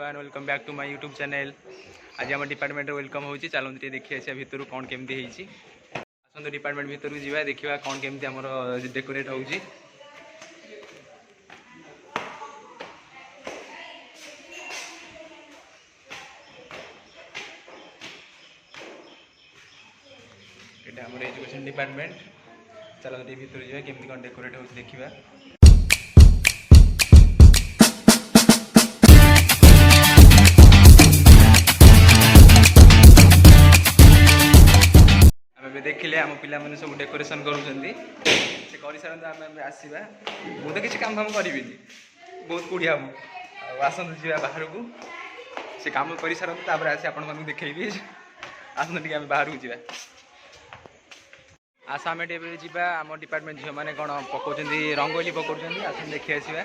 Everyone welcome back to my YouTube channel. आज आम department welcome होची चलते देखी आसिया भितर कौन केमती होती आसतु डिपार्टमेंट भितर जावा देखा कौन केमती आमर डेकोरेट होची। एटा हमर एजुकेशन डिपार्टमेंट चलते भितर जावा केमती कौन डेकोरेट होची देखिबा। देखिले आम पिला मैंने सब डेकोरेशन कर सारे आसवा मु तो किसी काम फाम करी बहुत कूड़िया हम आसतु जा बाहर को से कम कर सारे आसी आपण मैं देखी आसतु टे बाहर को जा आस आम जा आम डिपार्टमेंट झील मैंने कौन पकाउं रंगोली पकाउं आस देखी आसवा।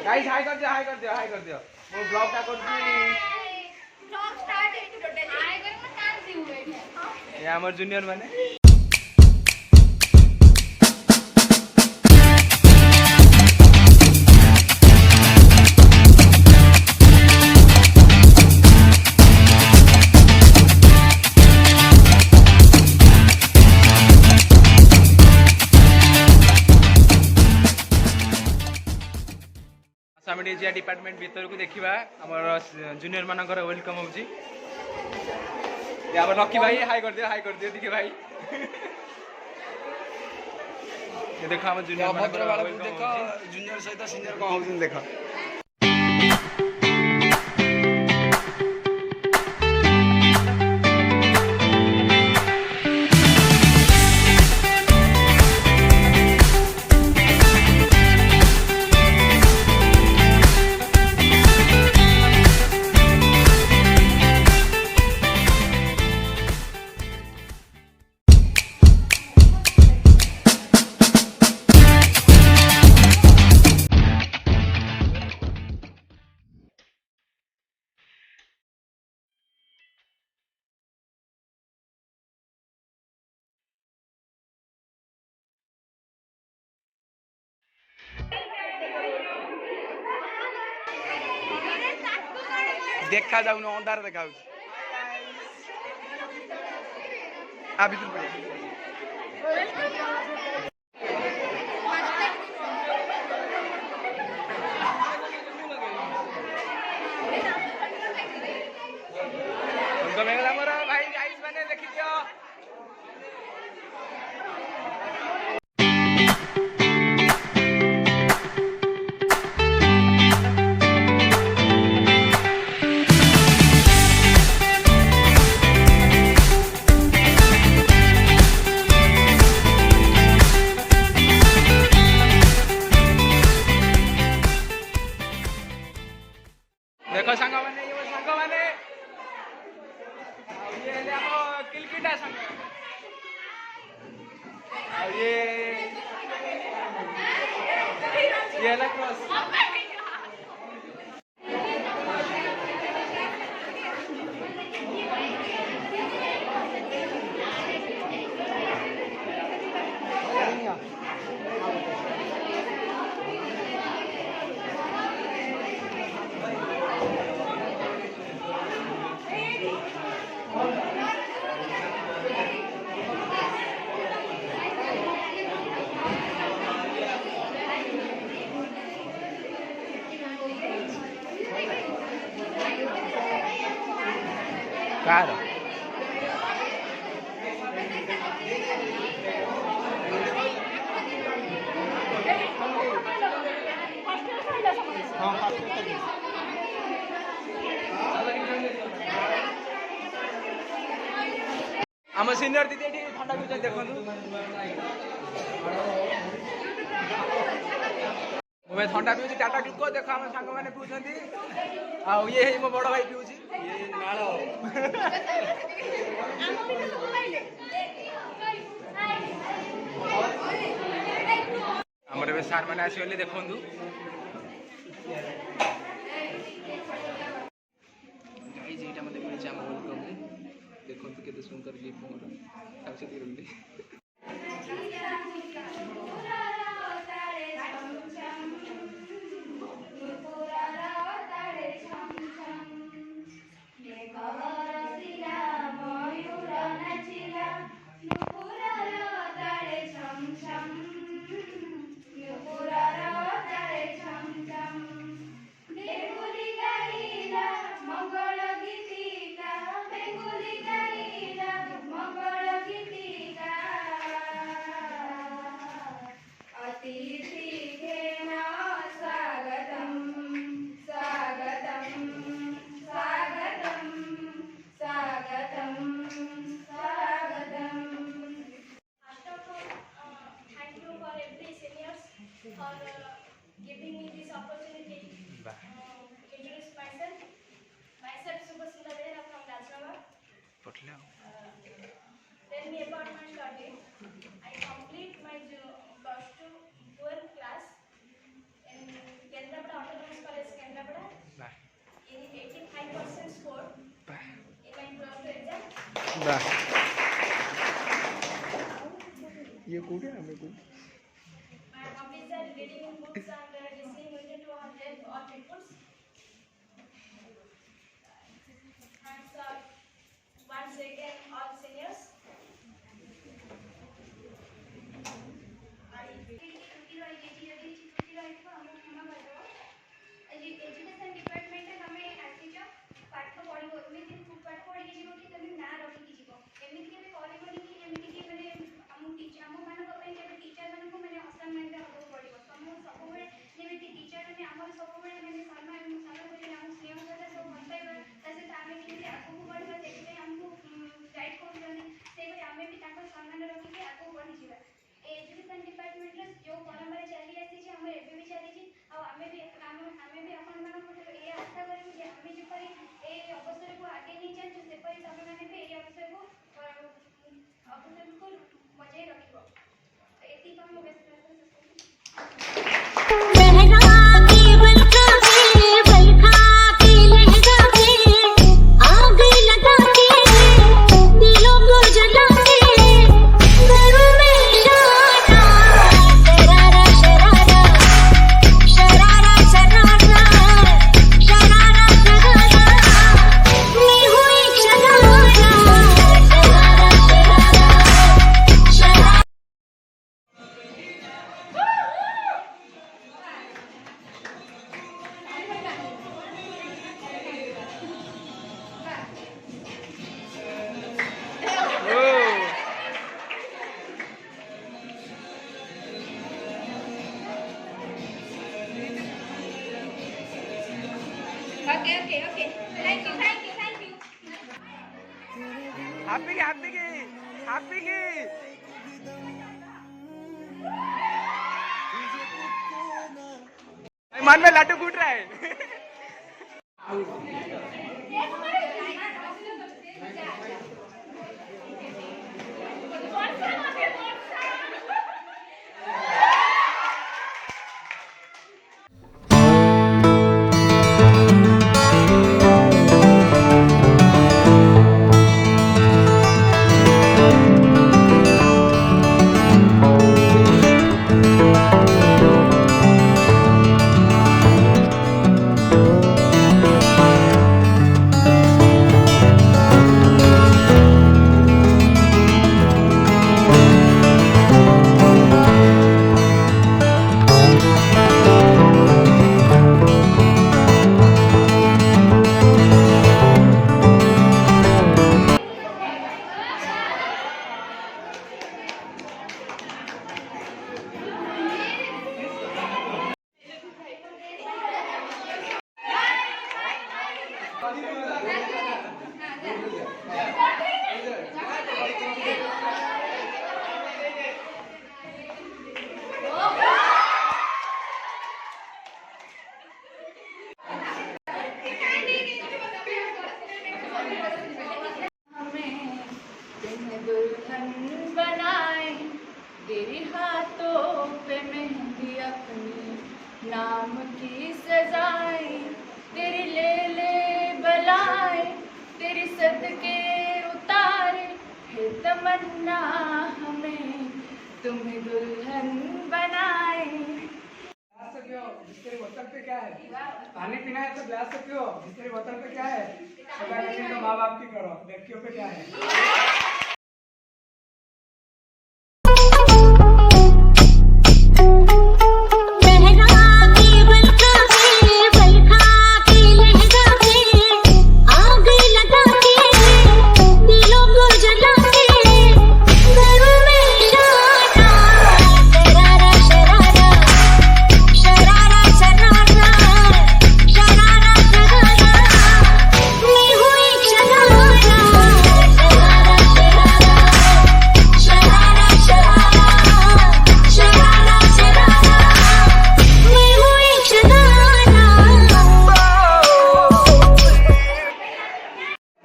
गाइस हाय कर दियो हाय कर दियो हाय कर दियो मो ब्लॉग टा कर आमर जूनियर माने डिपार्टमेंट भीतर को देखा आमर जूनियर मानकर वेलकम होची। लकी भाई हाई कर दियो देखिए भाई ये देखो हम जूनियर सहित सीनियर कौन होउछन देखो। देखा जाऊन अंधार देखा भाई गाइस मैंने देखी दियो देखो सांग माने ये सांग माने ये ले हम किलकिटा सांग और ये ले क्रॉस Cara. आम सीनियर दीदी ये ठंडा पीछे देखो मैं ठंडा पीऊँ टाटा ग्लुको देखो आम सांग मैंने पीछे ये मो बड़ भाई पीऊँ आमर ए सार मैंने आसगले देखु देखो केते सुंदर गिफ्ट मोर वाह ये कौन है हमें को My hobbies are reading in books and listening music to help or inputs. And once again, all seniors. Education department आम आसीच पाठ पढ़ पाठ पढ़ी जीव कि तुम ना रखिकी जीव एमती के करबनी कि एमती कि मैंने आम टीचर टीचर मानक मैंने असम्मान हाँ पड़ो तुम सब जमी टीचर मैंने आम सब मैंने सम्मान सम्मान आम स्नेह सहित सब भल पाइबा सहित आम केमी आगे बढ़ा से आमको गाइड कर आम भी सम्मान रखिक आगे बढ़ी जा एजुकेशन डिपार्टमेंट जो परंपरा चली आसी आम एवं भी चली आम भी आपण ये आशा करूँ कि आम जपरी ये अवसर को आगे नहीं चलु सेपरी तुम मैंने भी ये अवसर को बजाय रख ये मुझे Okay. Thank you. Happy मन में लड्डू कूट रहा है दुल्हन बनाए तेरे हाथों पे मेहंदी अपने नाम की सजाए तेरी ले बलाए तेरी सदके उतारे है तमन्ना हमें तुम्हें दुल्हन बनाए। बिस्तर बोतल पे क्या है? पानी पीना है तो ग्लास से पियो। बिस्तर बोतल पे क्या है? सदा करनी तो माँ बाप की करो। व्यक्तियों पे क्या है?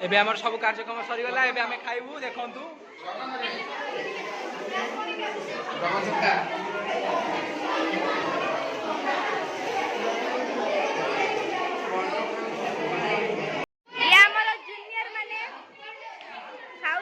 एबे हमर सब कार्यक्रम सरी गला एबे हमें खाइबू देखंतु ये हमर जूनियर माने खाउ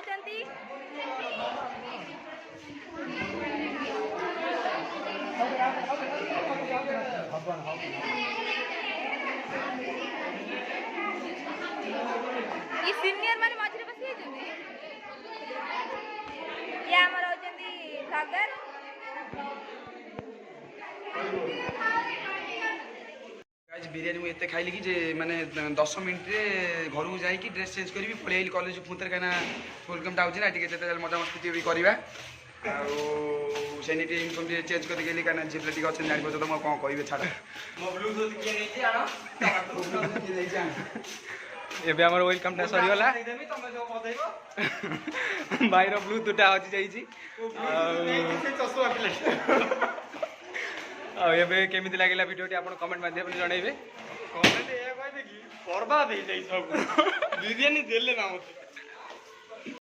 बिरियानी मुझे खाइली कि जे माने 10 मिनिट रे घर को जाइए ड्रेस चेंज करी पलि आइली कॉलेज पुणी थे कहीं प्रोग्रामटा होची ना टिके जेते मजा मस्ती भी करवा सेनी इनकम चेंज करके गेली कहीं झील टे अच्छे जान तो मैं कौन कहे छाड़ ଏବେ ଆମର ୱେଲକମ୍ଟା ସରିଗଲା ଭାଇର ବ୍ଲୁଟୁଥଟା ହଜି ଯାଇଛି ଆଉ ଏବେ କେମିତି ଲାଗିଲା ଭିଡ଼ିଓଟି ଆପଣ କମେଣ୍ଟ ମାଧ୍ୟମରେ ଜଣାଇବେ କମେଣ୍ଟ ଏହା କହିବେ କି ବର୍ବାଦ ହେଇଯାଇଛି ସବୁ ବିରିୟାନୀ ଦେଲେ ନା ମୋତେ